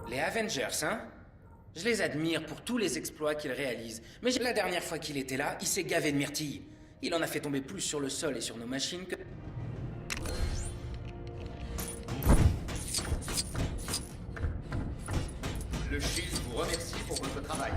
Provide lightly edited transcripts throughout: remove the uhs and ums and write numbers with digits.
Les Avengers, hein? Je les admire pour tous les exploits qu'ils réalisent. Mais la dernière fois qu'il était là, il s'est gavé de myrtilles. Il en a fait tomber plus sur le sol et sur nos machines que... Le Shield vous remercie pour votre travail.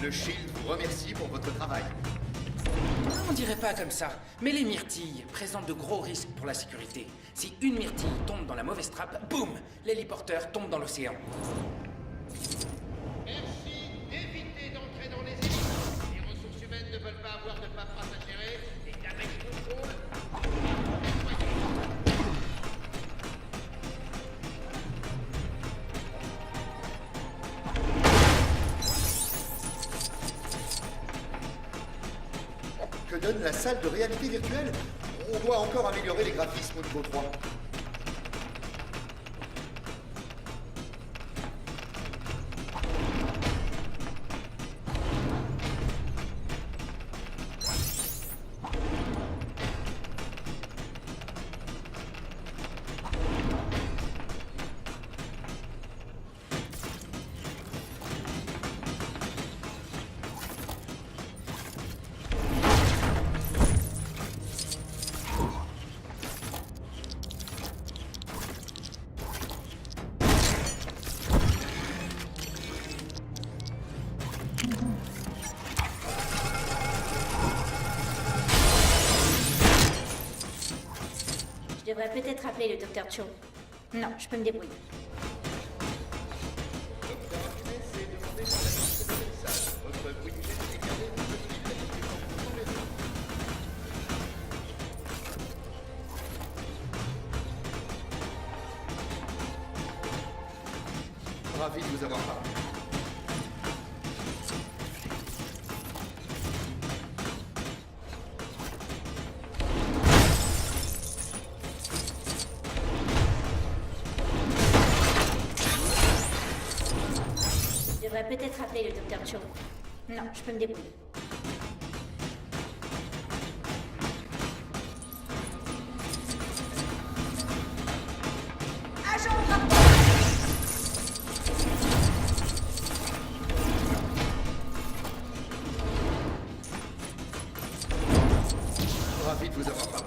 Le Shield vous remercie pour votre travail. On dirait pas comme ça, mais les myrtilles présentent de gros risques pour la sécurité. Si une myrtille tombe dans la mauvaise trappe, boum, l'héliporteur tombe dans l'océan. Merci d'éviter d'entrer dans les hélices. Les ressources humaines ne veulent pas avoir de paperasse à gérer et qu'avec contrôle, Que donne la salle de réalité virtuelle? On doit encore améliorer les graphismes au niveau 3. Je devrais peut-être appeler le docteur Cho. Non, je peux me débrouiller. Docteur Artemis est demandé par la liste de messages. Votre widget est gardé dans le fil et sans raison. Ravi de vous avoir parlé. Je devrais peut-être appeler le docteur Cho. Non, je peux me débrouiller. Ravi de vous avoir parlé.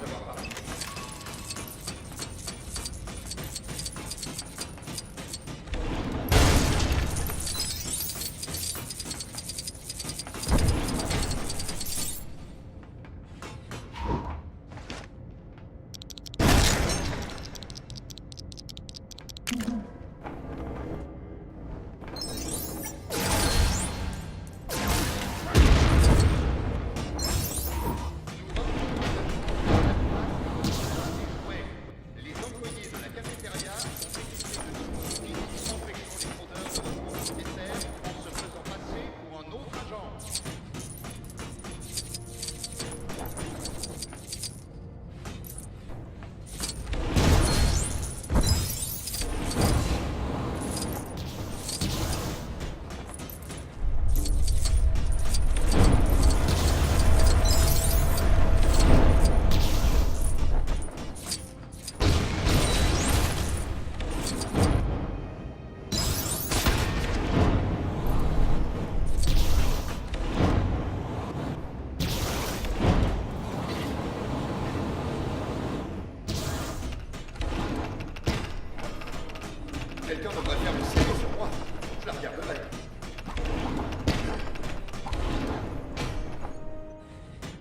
Les employés de la cafétéria ont équipé de dispositifs empêchant les fraudeurs de reprendre des terres en se faisant passer pour un autre agent. Quelqu'un devrait faire une série sur moi. Je la regarderai.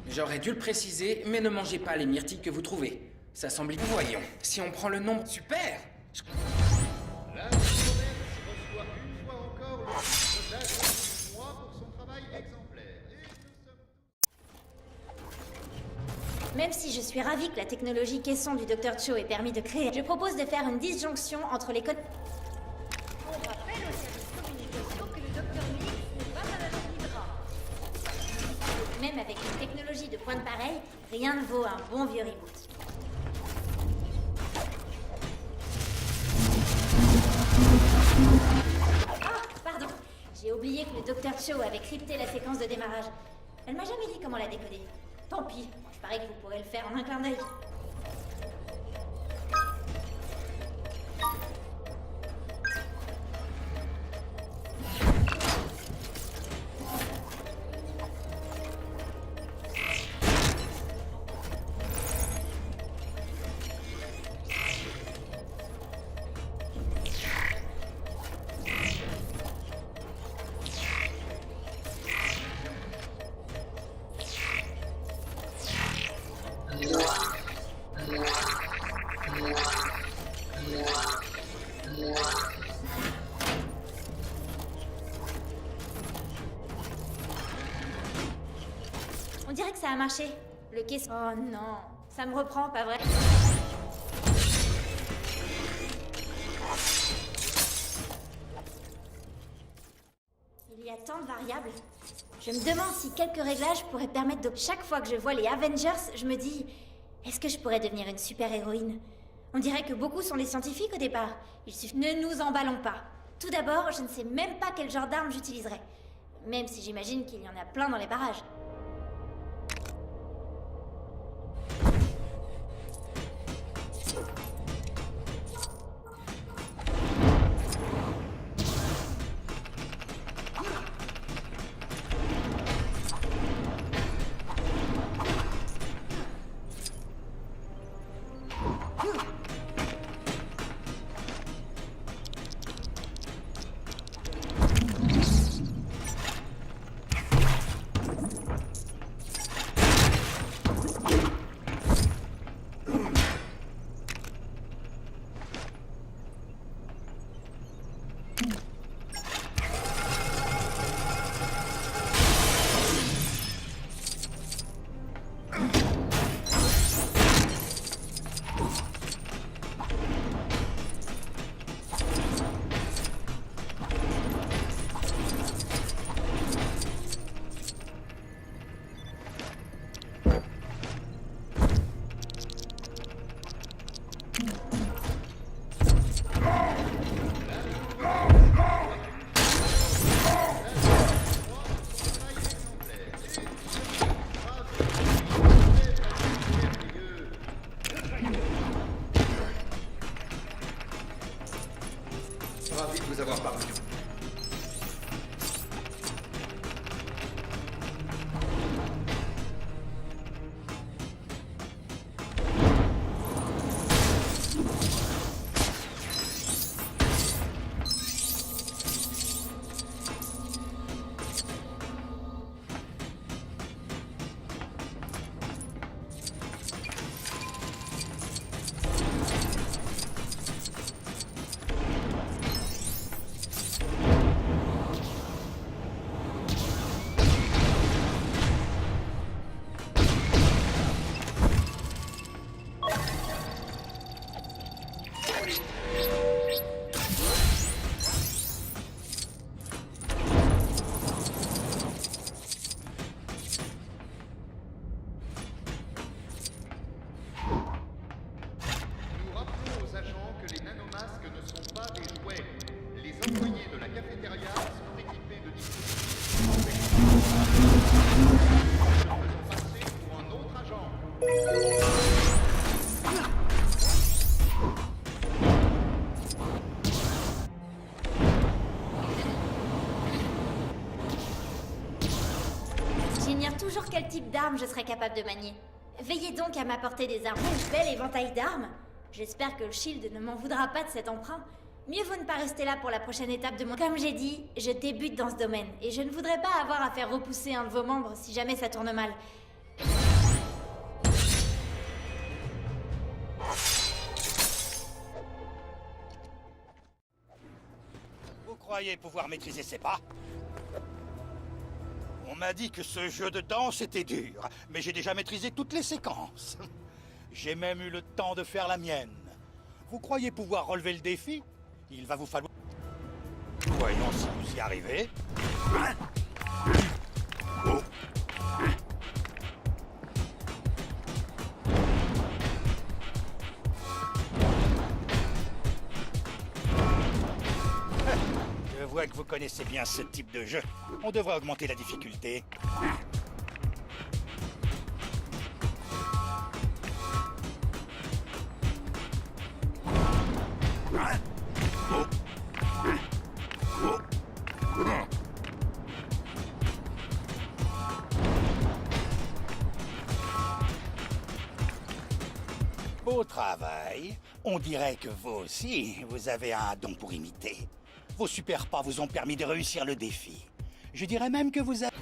J'aurais dû le préciser, mais ne mangez pas les myrtilles que vous trouvez. Ça semble... Voyons, si on prend le nombre... Super! La commerce reçoit une fois encore le titre d'agent du mois pour son travail exemplaire. Et nous sommes... Même si je suis ravie que la technologie caisson du Dr Cho ait permis de créer, je propose de faire une disjonction entre les codes... On rappelle au service communication que le docteur Mix n'est pas Rien ne vaut un bon vieux reboot. Ah, pardon. J'ai oublié que le Dr. Cho avait crypté la séquence de démarrage. Elle m'a jamais dit comment la décoder. Tant pis, je parie que vous pourrez le faire en un clin d'œil. On dirait que ça a marché. Le caisson... Oh non, ça me reprend, pas vrai? Il y a tant de variables. Je me demande si quelques réglages pourraient permettre de... Chaque fois que je vois les Avengers, je me dis... Est-ce que je pourrais devenir une super-héroïne? On dirait que beaucoup sont des scientifiques au départ. Il suffit... Ne nous emballons pas. Tout d'abord, je ne sais même pas quel genre d'arme j'utiliserai. Même si j'imagine qu'il y en a plein dans les barrages. Ravi de vous avoir parlé. Nous rappelons aux agents que les nanomasques ne sont pas des jouets. Les employés de la cafétéria sont équipés de dispositifs se faisant passer pour un autre agent. J'ignore toujours quel type d'arme je serais capable de manier. Veillez donc à m'apporter des armes. Une belle éventail d'armes. J'espère que le Shield ne m'en voudra pas de cet emprunt. Mieux vaut ne pas rester là pour la prochaine étape de mon... Comme j'ai dit, je débute dans ce domaine, et je ne voudrais pas avoir à faire repousser un de vos membres si jamais ça tourne mal. Vous croyez pouvoir maîtriser ces pas? On m'a dit que ce jeu de danse était dur, mais j'ai déjà maîtrisé toutes les séquences. J'ai même eu le temps de faire la mienne. Vous croyez pouvoir relever le défi? Il va vous falloir... Voyons si vous y arrivez. vois que vous connaissez bien ce type de jeu. On devrait augmenter la difficulté. Beau travail. On dirait que vous aussi, vous avez un don pour imiter. Vos super pas vous ont permis de réussir le défi. Je dirais même que vous avez...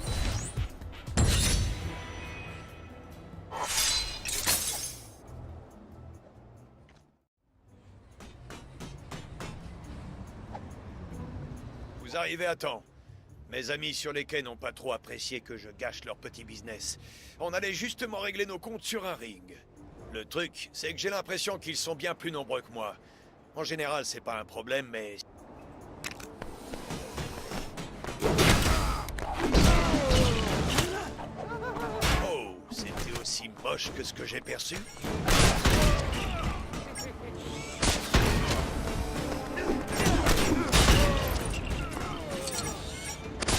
Vous arrivez à temps. Mes amis sur les quais n'ont pas trop apprécié que je gâche leur petit business. On allait justement régler nos comptes sur un ring. Le truc, c'est que j'ai l'impression qu'ils sont bien plus nombreux que moi. En général, c'est pas un problème, mais... Oh, c'était aussi moche que ce que j'ai perçu.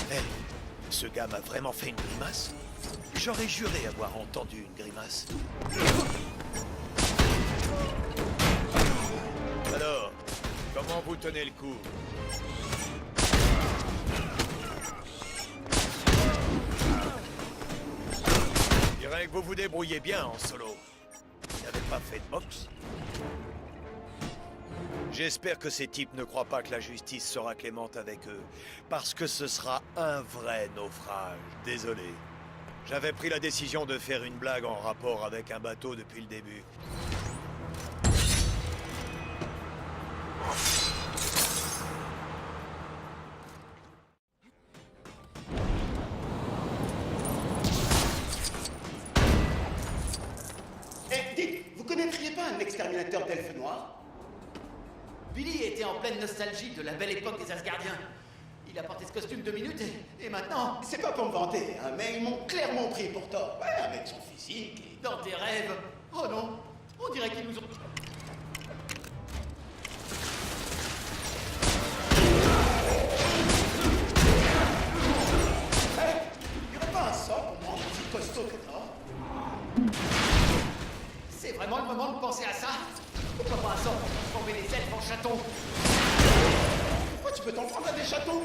Hey, ce gars m'a vraiment fait une grimace? J'aurais juré avoir entendu une grimace. Alors, comment vous tenez le coup? Je dirais que vous vous débrouillez bien en solo. Vous n'avez pas fait de boxe? J'espère que ces types ne croient pas que la justice sera clémente avec eux, parce que ce sera un vrai naufrage. Désolé. J'avais pris la décision de faire une blague en rapport avec un bateau depuis le début. Eh, dites, vous connaîtriez pas un exterminateur d'elfes noirs? Billy était en pleine nostalgie de la belle époque des Asgardiens. Il a porté ce costume 2 minutes et maintenant... C'est pas pour me vanter, hein, mais ils m'ont clairement pris pour tort. Ouais, avec son physique et... Dans tes rêves... Oh non, on dirait qu'ils nous ont... Y'aurait pas un sort pour moi, aussi costaud que toi? C'est vraiment le moment de penser à ça? Pourquoi pas un sort pour transformer les elfes en chatons? Pourquoi tu peux t'en prendre à des chatons?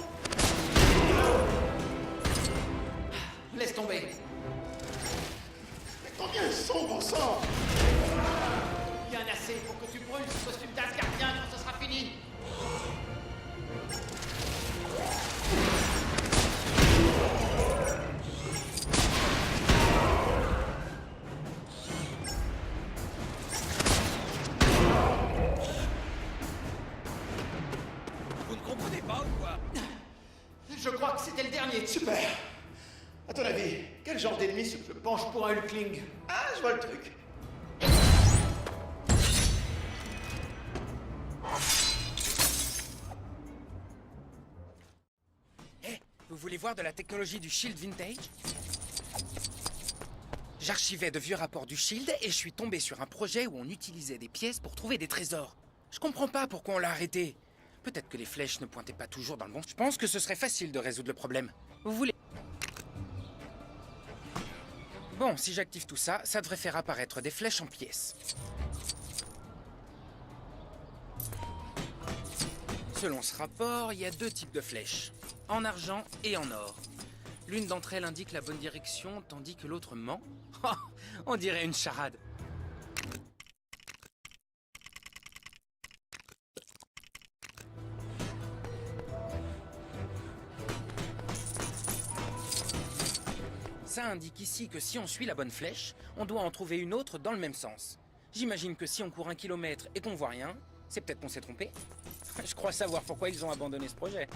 Laisse tomber. Mais combien ils sont, bon sang? Bien assez pour que tu brûles ce costume d'Asgardien quand ce sera fini. Vous ne comprenez pas ou quoi? Je crois que c'était le dernier. Super. À ton avis, quel genre d'ennemi se... Je penche pour un Hulkling. Ah, je vois le truc. Vous voulez voir de la technologie du Shield Vintage? J'archivais de vieux rapports du Shield et je suis tombé sur un projet où on utilisait des pièces pour trouver des trésors. Je comprends pas pourquoi on l'a arrêté. Peut-être que les flèches ne pointaient pas toujours dans le bon. Je pense que ce serait facile de résoudre le problème. Vous voulez... Bon, si j'active tout ça, ça devrait faire apparaître des flèches en pièces. Selon ce rapport, il y a 2 types de flèches, en argent et en or. L'une d'entre elles indique la bonne direction, tandis que l'autre ment. Oh, on dirait une charade. Ça indique ici que si on suit la bonne flèche, on doit en trouver une autre dans le même sens. J'imagine que si on court 1 kilomètre et qu'on voit rien, c'est peut-être qu'on s'est trompé. Je crois savoir pourquoi ils ont abandonné ce projet.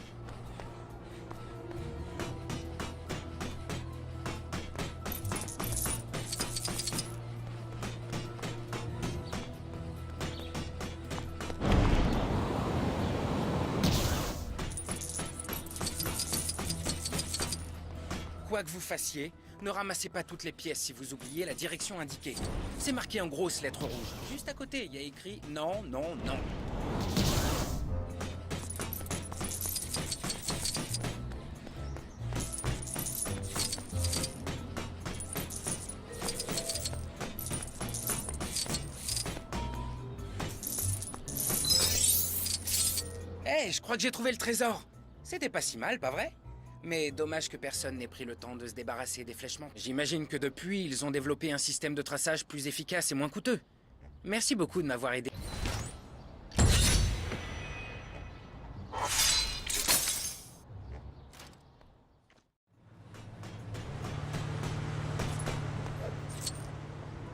Quoi que vous fassiez, ne ramassez pas toutes les pièces si vous oubliez la direction indiquée. C'est marqué en grosses lettres rouges. Juste à côté, il y a écrit « Non, non, non ». Ouais, je crois que j'ai trouvé le trésor. C'était pas si mal, pas vrai? Mais dommage que personne n'ait pris le temps de se débarrasser des flèchements. J'imagine que depuis, ils ont développé un système de traçage plus efficace et moins coûteux. Merci beaucoup de m'avoir aidé.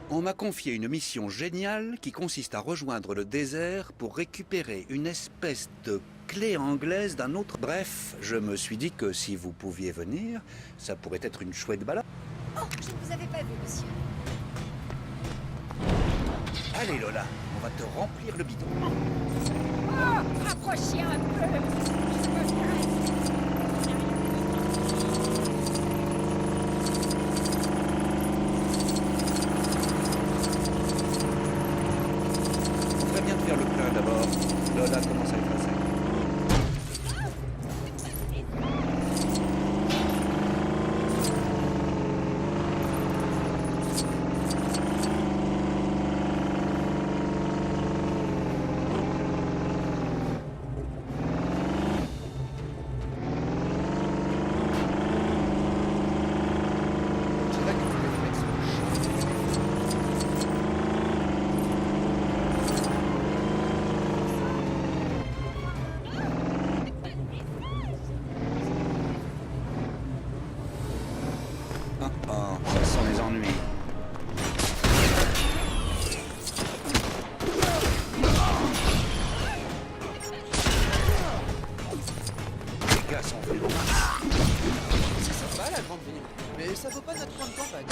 On m'a confié une mission géniale qui consiste à rejoindre le désert pour récupérer une espèce de clé anglaise d'un autre... Bref, je me suis dit que si vous pouviez venir, ça pourrait être une chouette balade. Oh, je ne vous avais pas vu, monsieur. Allez Lola, on va te remplir le bidon. Oh, rapprochez un peu. On ferait bien de faire le plein d'abord. Lola commence à être à sec. On dirait que les réflexes changent. Ça sent les ennuis. Les gars sont venus au max. C'est sympa la grande ville, mais ça vaut pas notre point de campagne.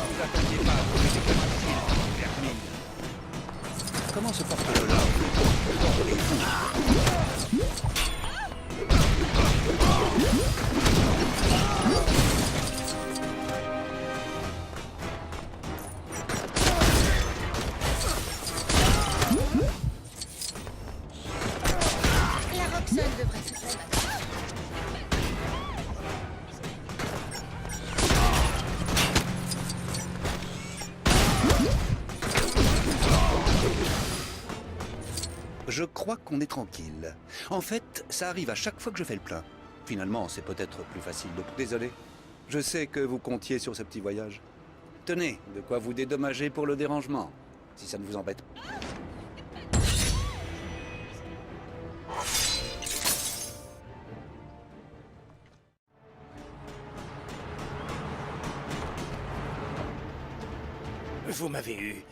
Vous attendiez pas à trouver des cas faciles, Vermine. Comment se porte Lola? Et vous? La Roxane devrait se faire. Je crois qu'on est tranquille. En fait, ça arrive à chaque fois que je fais le plein. Finalement, c'est peut-être plus facile de... Désolé. Je sais que vous comptiez sur ce petit voyage. Tenez, de quoi vous dédommager pour le dérangement, si ça ne vous embête pas. Vous m'avez eu.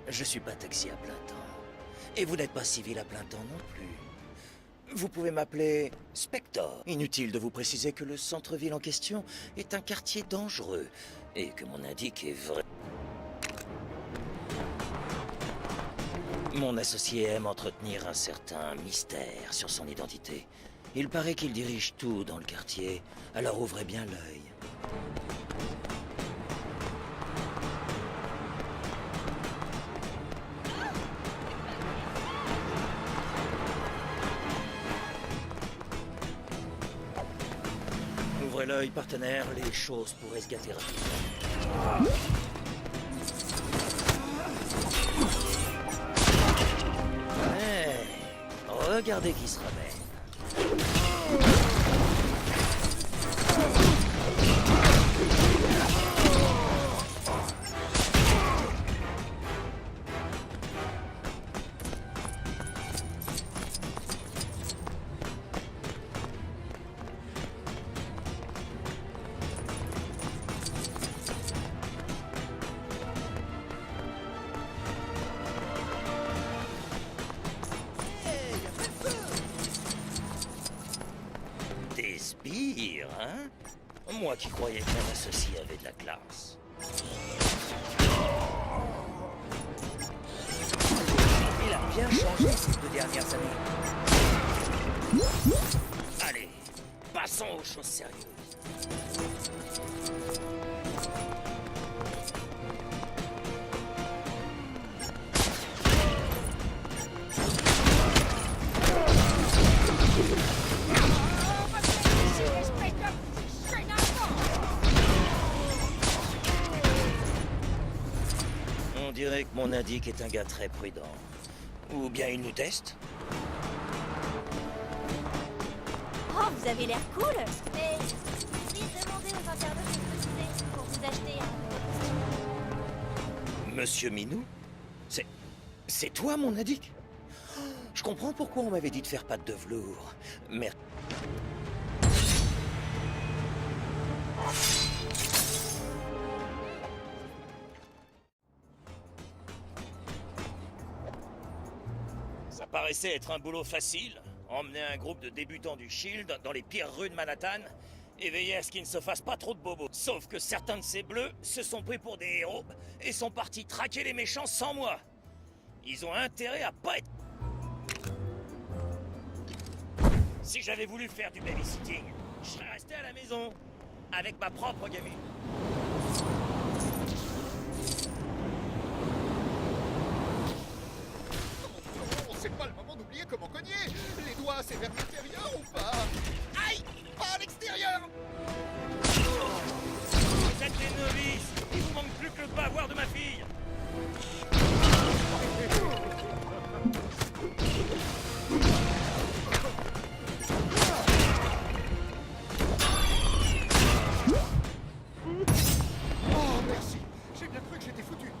Je suis pas taxi à plein temps. Et vous n'êtes pas civil à plein temps non plus. Vous pouvez m'appeler Spector. Inutile de vous préciser que le centre-ville en question est un quartier dangereux. Et que mon indique est vrai. Mon associé aime entretenir un certain mystère sur son identité. Il paraît qu'il dirige tout dans le quartier, alors ouvrez bien l'œil. Ouvrez l'œil, partenaire, les choses pourraient se gâter rapidement. Ouais, regardez qui se ramène. Des sbires, hein? Moi qui croyais que mon associé avait de la classe. Il a bien changé ces 2 dernières années. Allez, passons aux choses sérieuses. dirait que mon indique est un gars très prudent. Ou bien il nous teste? Oh, vous avez l'air cool. Mais essayez de demander aux internautes ce que c'est pour vous acheter un costume. Monsieur Minou? C'est toi, mon indique? Je comprends pourquoi on m'avait dit de faire patte de velours. Merde. Ça paraissait être un boulot facile. Emmener un groupe de débutants du Shield dans les pires rues de Manhattan et veiller à ce qu'ils ne se fassent pas trop de bobos. Sauf que certains de ces bleus se sont pris pour des héros et sont partis traquer les méchants sans moi. Ils ont intérêt à pas être... Si j'avais voulu faire du babysitting, je serais resté à la maison, avec ma propre gamine. Non, c'est pas le moment d'oublier comment cogner. Les doigts, c'est vers l'intérieur ou pas? Aïe! Pas à l'extérieur! Vous êtes des novices. Il vous manque plus que le bavoir de ma fille. Oh, merci. J'ai bien cru que j'étais foutu.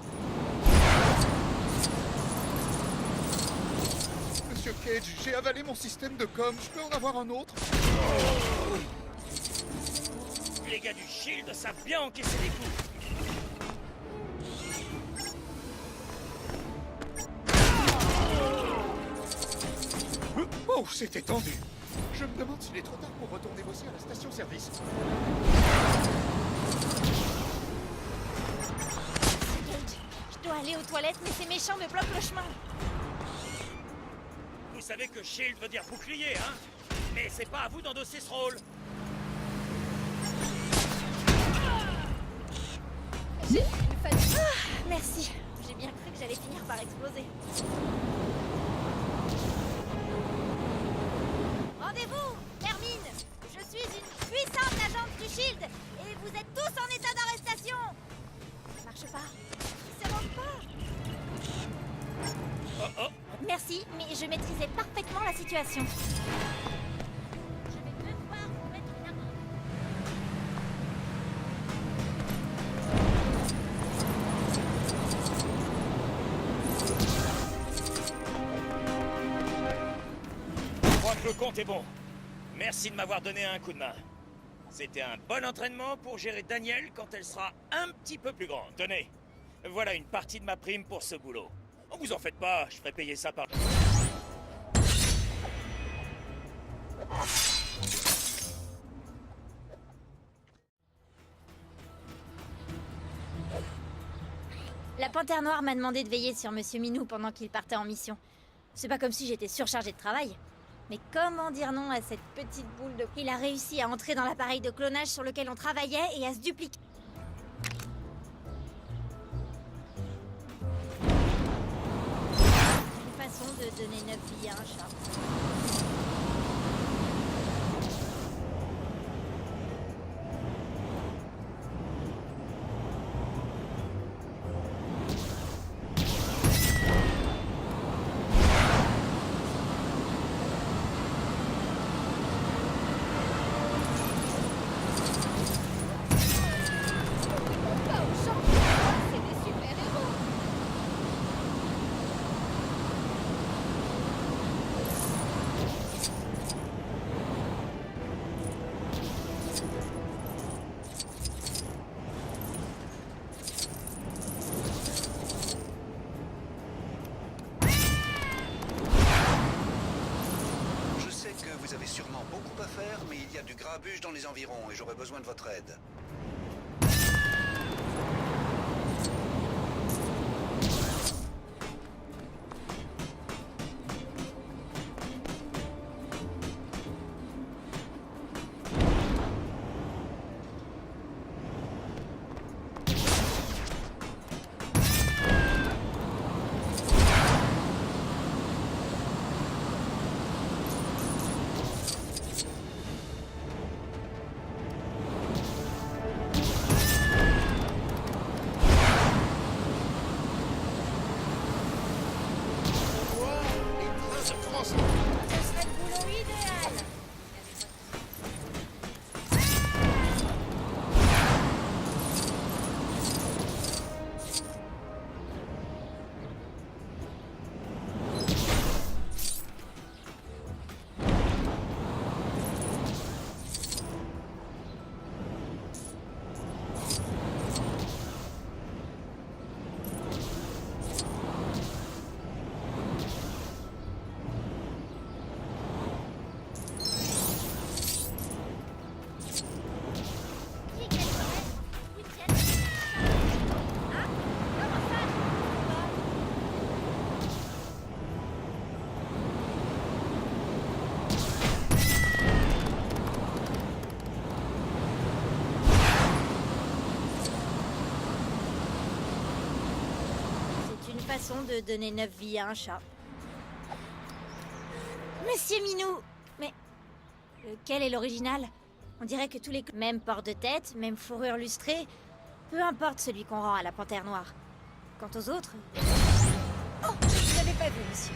Monsieur Cage, j'ai avalé mon système de com. Je peux en avoir un autre? Les gars du Shield savent bien encaisser des coups. Oh, c'était tendu. Je me demande s'il est trop tard pour retourner bosser à la station-service. Cage, je dois aller aux toilettes, mais ces méchants me bloquent le chemin. Vous savez que Shield veut dire bouclier, hein? Mais c'est pas à vous d'endosser ce rôle. J'ai une fatigue. Merci. J'ai bien cru que j'allais finir par exploser. Rendez-vous, Hermine. Je suis une puissante agente du Shield et vous êtes tous en état d'arrestation. Ça marche pas. Ça marche pas. Oh oh. Merci, mais je maîtrisais parfaitement la situation. Je vais devoir vous mettre une amende. Je crois que le compte est bon. Merci de m'avoir donné un coup de main. C'était un bon entraînement pour gérer Danielle quand elle sera un petit peu plus grande. Tenez, voilà une partie de ma prime pour ce boulot. Oh, vous en faites pas, je ferai payer ça par... La Panthère Noire m'a demandé de veiller sur Monsieur Minou pendant qu'il partait en mission. C'est pas comme si j'étais surchargée de travail. Mais comment dire non à cette petite boule de... Il a réussi à entrer dans l'appareil de clonage sur lequel on travaillait et à se dupliquer. Une façon de donner 9 vies à un chat. Pas au champ. C'est des super-héros. Je sais que vous avez sûrement beaucoup à faire, mais il y a du grabuge dans les environs et j'aurais besoin de votre aide. chance. Ce serait le boulot idéal. C'est une façon de donner 9 vies à un chat. Monsieur Minou! Mais... lequel est l'original? On dirait que tous les... Même port de tête, même fourrure lustrée. Peu importe celui qu'on rend à la panthère noire. Quant aux autres... Oh! Je ne l'avais pas vu, monsieur.